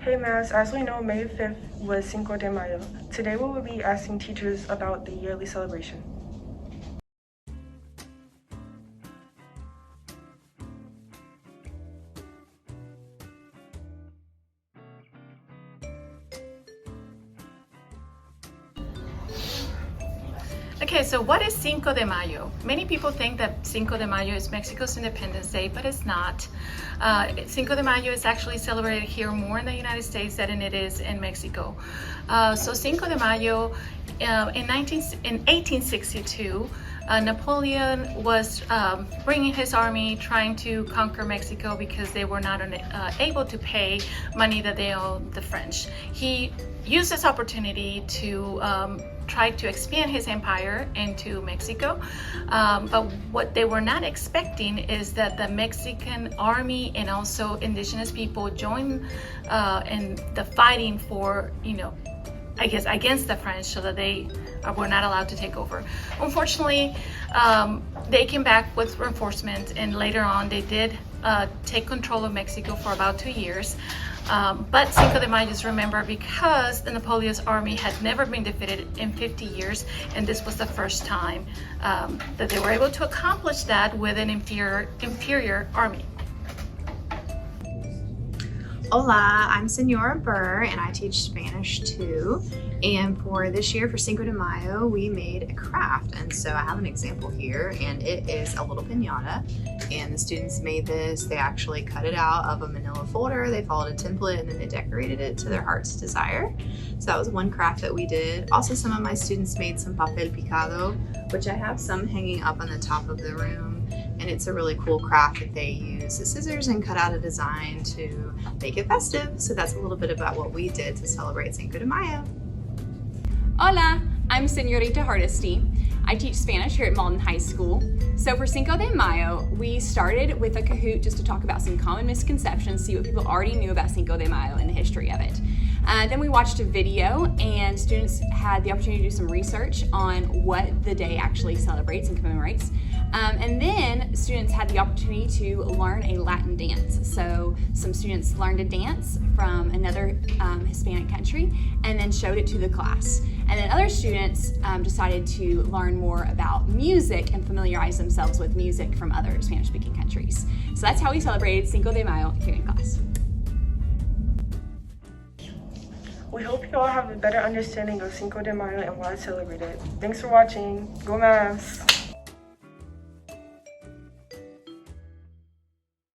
Hey Mass, as we know, May 5th was Cinco de Mayo. Today we will be asking teachers about the yearly celebration. Okay, so what is Cinco de Mayo? Many people think that Cinco de Mayo is Mexico's Independence Day, but it's not. Cinco de Mayo is actually celebrated here more in the United States than it is in Mexico. So Cinco de Mayo, in 1862, Napoleon was bringing his army trying to conquer Mexico because they were not able to pay money that they owed the French. He used this opportunity to try to expand his empire into Mexico, but what they were not expecting is that the Mexican army and also indigenous people joined in the fighting for, I guess, against the French, so that they were not allowed to take over. Unfortunately, they came back with reinforcements, and later on they did take control of Mexico for about 2 years. But Cinco de Mayo is remembered because the Napoleon's army had never been defeated in 50 years, and this was the first time that they were able to accomplish that with an inferior army. Hola, I'm Senora Burr and I teach Spanish too. And for this year, for Cinco de Mayo, we made a craft. And so I have an example here, and it is a little piñata. And the students made this. They actually cut it out of a manila folder. They followed a template and then they decorated it to their heart's desire. So that was one craft that we did. Also, some of my students made some papel picado, which I have some hanging up on the top of the room. And it's a really cool craft that they use the scissors and cut out a design to make it festive. So that's a little bit about what we did to celebrate Cinco de Mayo. Hola, I'm Senorita Hardesty. I teach Spanish here at Malden High School. So for Cinco de Mayo, we started with a Kahoot just to talk about some common misconceptions, see what people already knew about Cinco de Mayo and the history of it. Then we watched a video and students had the opportunity to do some research on what the day actually celebrates and commemorates. And then students had the opportunity to learn a Latin dance. So some students learned a dance from another Hispanic country and then showed it to the class. And then other students decided to learn more about music and familiarize themselves with music from other Spanish-speaking countries. So that's how we celebrated Cinco de Mayo here in class. We hope you all have a better understanding of Cinco de Mayo and why it's celebrated. Thanks for watching. Go Mavs!